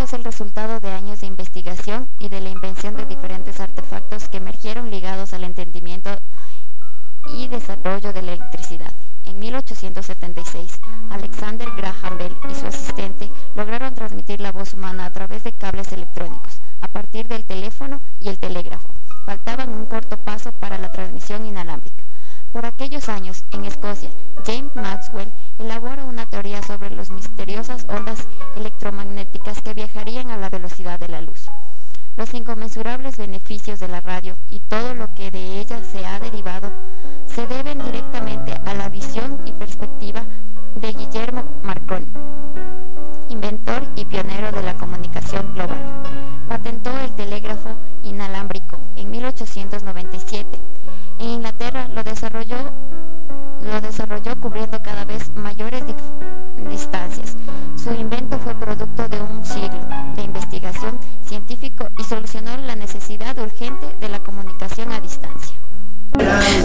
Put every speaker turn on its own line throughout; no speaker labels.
es el resultado de años de investigación y de la invención de diferentes artefactos que emergieron ligados al entendimiento y desarrollo de la electricidad. En 1876, Alexander Graham Bell y su asistente lograron transmitir la voz humana a través de cables electrónicos, a partir del teléfono y el telégrafo. Faltaban un corto paso para la transmisión inalámbrica. Por aquellos años, en Escocia, James Maxwell elabora una teoría sobre las misteriosas ondas electromagnéticas que viajarían a la velocidad de la luz. Los inconmensurables beneficios de la radio y todo lo que de ella se ha derivado se deben directamente a la visión y perspectiva de Guillermo Marconi, inventor y pionero de la comunicación global. Patentó el telégrafo inalámbrico en 1897. En Inglaterra lo desarrolló cubriendo cada vez mayores distancias. Su invento fue producto de un siglo de investigación científico y solucionó la necesidad urgente de la comunicación a distancia.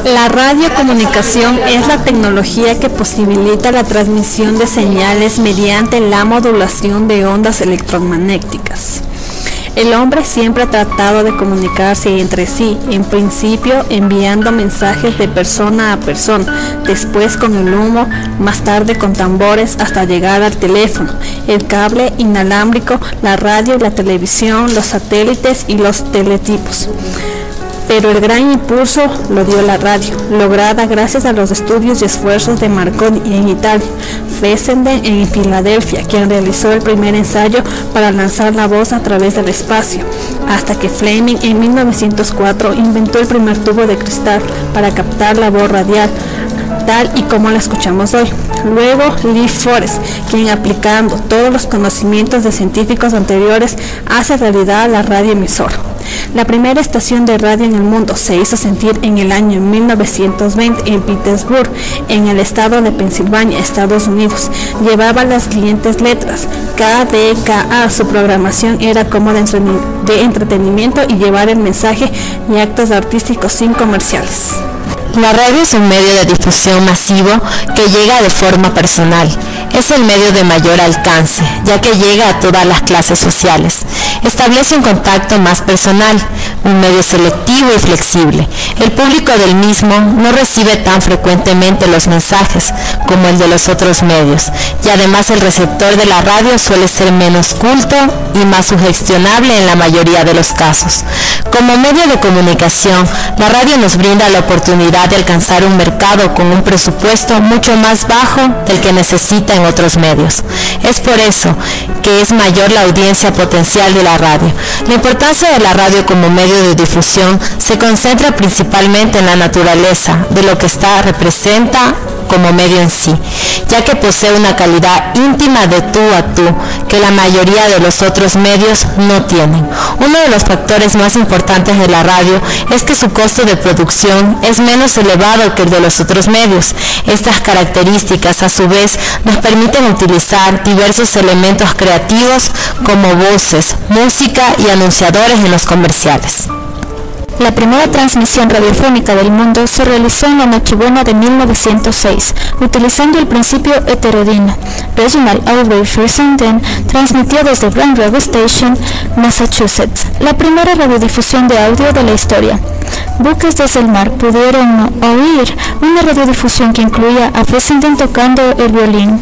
La radiocomunicación es la tecnología que posibilita la transmisión de señales mediante la modulación de ondas electromagnéticas. El hombre siempre ha tratado de comunicarse entre sí, en principio enviando mensajes de persona a persona, después con el humo, más tarde con tambores hasta llegar al teléfono, el cable inalámbrico, la radio y la televisión, los satélites y los teletipos. Pero el gran impulso lo dio la radio, lograda gracias a los estudios y esfuerzos de Marconi en Italia, Fessenden en Filadelfia, quien realizó el primer ensayo para lanzar la voz a través del espacio, hasta que Fleming en 1904 inventó el primer tubo de cristal para captar la voz radial, tal y como la escuchamos hoy. Luego Lee Forrest, quien aplicando todos los conocimientos de científicos anteriores hace realidad la radioemisora. La primera estación de radio en el mundo se hizo sentir en el año 1920 en Pittsburgh, en el estado de Pensilvania, Estados Unidos. Llevaba las siguientes letras: KDKA. Su programación era como de entretenimiento y llevar el mensaje y actos artísticos sin comerciales.
La radio es un medio de difusión masivo que llega de forma personal. Es el medio de mayor alcance, ya que llega a todas las clases sociales. Establece un contacto más personal, un medio selectivo y flexible. El público del mismo no recibe tan frecuentemente los mensajes como el de los otros medios, y además el receptor de la radio suele ser menos culto y más sugestionable en la mayoría de los casos. Como medio de comunicación, la radio nos brinda la oportunidad de alcanzar un mercado con un presupuesto mucho más bajo del que necesita en otros medios. Es por eso que es mayor la audiencia potencial de la radio. La importancia de la radio como medio de difusión se concentra principalmente en la naturaleza de lo que representa como medio en sí, ya que posee una calidad íntima de tú a tú que la mayoría de los otros medios no tienen. Uno de los factores más importantes de la radio es que su costo de producción es menos elevado que el de los otros medios. Estas características, a su vez, nos permiten utilizar diversos elementos creativos como voces, música y anunciadores en los comerciales.
La primera transmisión radiofónica del mundo se realizó en la Nochebuena de 1906, utilizando el principio heterodino. Reginald Aubrey Fessenden transmitió desde Grand Radio Station, Massachusetts, la primera radiodifusión de audio de la historia. Buques desde el mar pudieron oír una radiodifusión que incluía a Fessenden tocando el violín,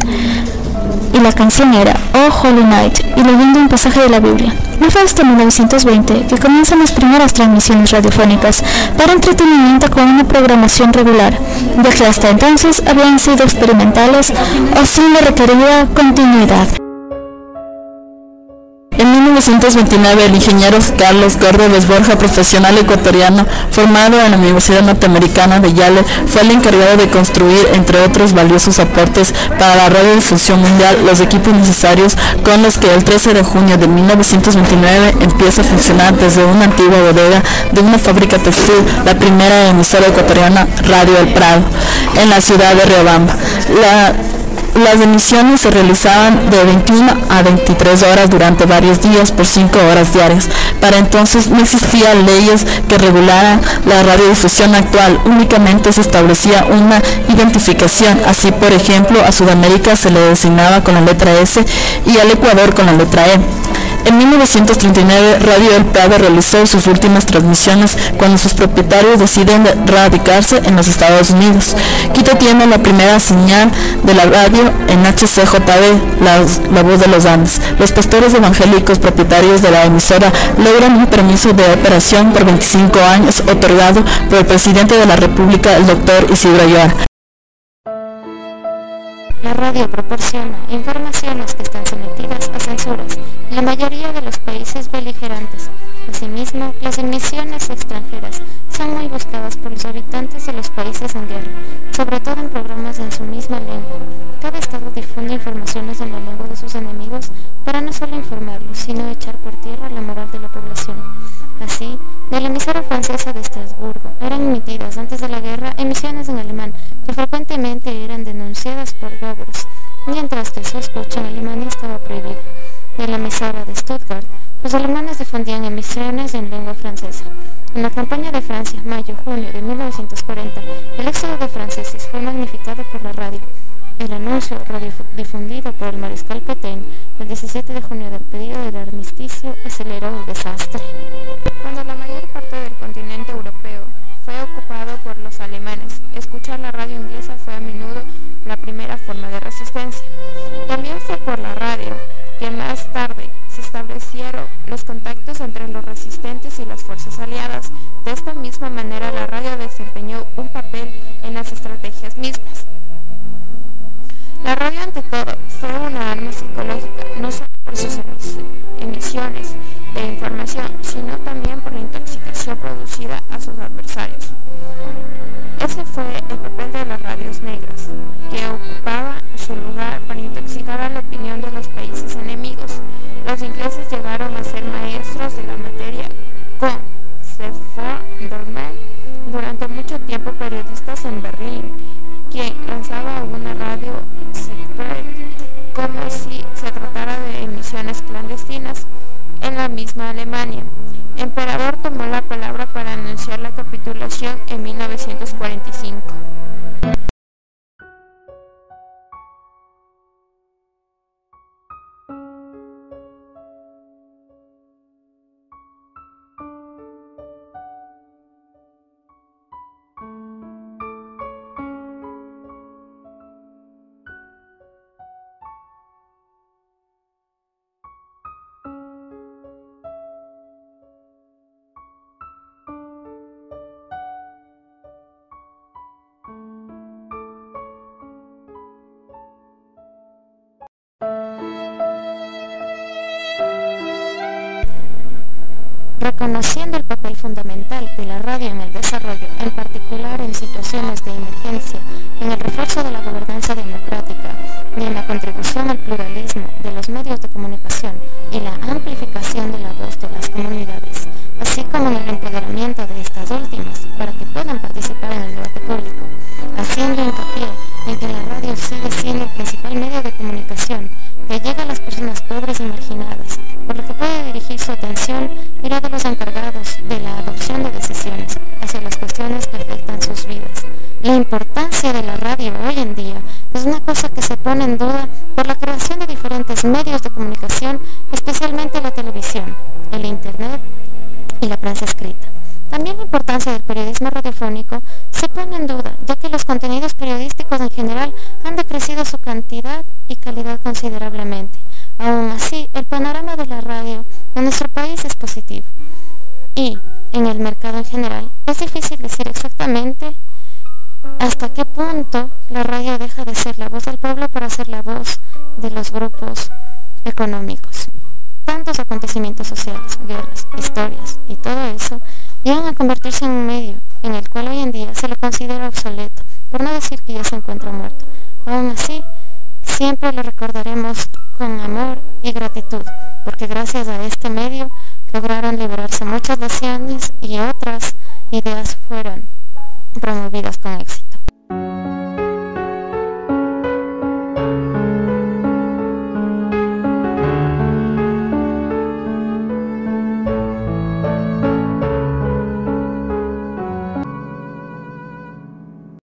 y la canción era Oh Holy Night, y leyendo un pasaje de la Biblia. No fue hasta 1920 que comienzan las primeras transmisiones radiofónicas para entretenimiento con una programación regular, ya que hasta entonces habían sido experimentales o sin la requerida continuidad.
En 1929, el ingeniero Carlos Córdoba Borja, profesional ecuatoriano formado en la Universidad Norteamericana de Yale, fue el encargado de construir, entre otros valiosos aportes para la radiodifusión mundial, los equipos necesarios con los que el 13 de junio de 1929 empieza a funcionar desde una antigua bodega de una fábrica textil la primera emisora ecuatoriana, Radio El Prado, en la ciudad de Riobamba. Las emisiones se realizaban de 21 a 23 horas durante varios días por 5 horas diarias. Para entonces no existían leyes que regularan la radiodifusión actual, únicamente se establecía una identificación. Así, por ejemplo, a Sudamérica se le designaba con la letra S y al Ecuador con la letra E.
En 1939, Radio El Prado realizó sus últimas transmisiones cuando sus propietarios deciden radicarse en los Estados Unidos. Quito tiene la primera señal de la radio en HCJB, la voz de los Andes. Los pastores evangélicos propietarios de la emisora logran un permiso de operación por 25 años otorgado por el presidente de la República, el doctor Isidro Ayora.
La radio proporciona informaciones que están sometidas a censuras en la mayoría de los países beligerantes. Asimismo, las emisiones extranjeras son muy buscadas por los habitantes de los países en guerra, sobre todo en programas en su misma lengua. Cada estado difunde informaciones en la lengua de sus enemigos para no solo informarlos, sino echar por tierra la moral de la población. Así, de la emisora francesa de Estrasburgo eran emitidas antes de la guerra emisiones en alemán que frecuentemente eran denunciadas por Goebbels, mientras que su escucha en Alemania estaba prohibida. De la emisora de Stuttgart, los alemanes difundían emisiones en lengua francesa. En la campaña de Francia, mayo-junio de 1940, el éxodo de franceses fue magnificado por la radio. El anuncio radiodifundido por el mariscal Pétain el 17 de junio del pedido del armisticio aceleró el desastre.
Cuando la mayor parte del continente europeo fue ocupado por los alemanes, escuchar la radio inglesa fue a menudo la primera forma de resistencia. También fue por la radio que más tarde se establecieron los contactos entre los resistentes y las fuerzas aliadas. De esta misma manera, la radio desempeñó un papel en las estrategias mismas. La radio, ante todo, fue una arma psicológica, no solo por sus emisiones de información, sino también por la intoxicación producida a sus adversarios. Ese fue el papel de las radios negras, que ocupaba su lugar para intoxicar a la opinión de los países enemigos. Los ingleses llegaron a ser maestros de la materia con Sephora Dorman, durante mucho tiempo periodistas en Berlín, quien lanzaba una radio secret, como si se tratara de emisiones clandestinas. En la misma Alemania, Emperador tomó la palabra para anunciar la capitulación en 1945.
Reconociendo el papel fundamental de la radio en el desarrollo, en particular en situaciones de emergencia, en el refuerzo de la gobernanza democrática y en la contribución al pluralismo de los medios de comunicación y la amplificación de la voz de las comunidades, así como en el empoderamiento de estas últimas para que puedan participar en el debate público, haciendo hincapié en que la radio sigue siendo el principal medio de comunicación que llega a las personas pobres y marginadas, por lo que puede dirigir su atención y la de los encargados de la adopción de decisiones hacia las cuestiones que afectan sus vidas. La importancia de la radio hoy en día es una cosa que se pone en duda por la creación de diferentes medios de comunicación, especialmente la televisión, el internet y la prensa escrita. También la importancia del periodismo radiofónico se pone en duda, ya que los contenidos periodísticos en general han decrecido su cantidad y calidad considerablemente. Aún así, el panorama de la radio en nuestro país es positivo. Y, en el mercado en general, es difícil decir exactamente hasta qué punto la radio deja de ser la voz del pueblo para ser la voz de los grupos económicos. Tantos acontecimientos sociales, guerras, historias y todo eso llegan a convertirse en un medio en el cual hoy en día se lo considera obsoleto, por no decir que ya se encuentra muerto. Aún así, siempre lo recordaremos con amor y gratitud, porque gracias a este medio lograron liberarse muchas naciones y otras ideas fueron promovidas con éxito.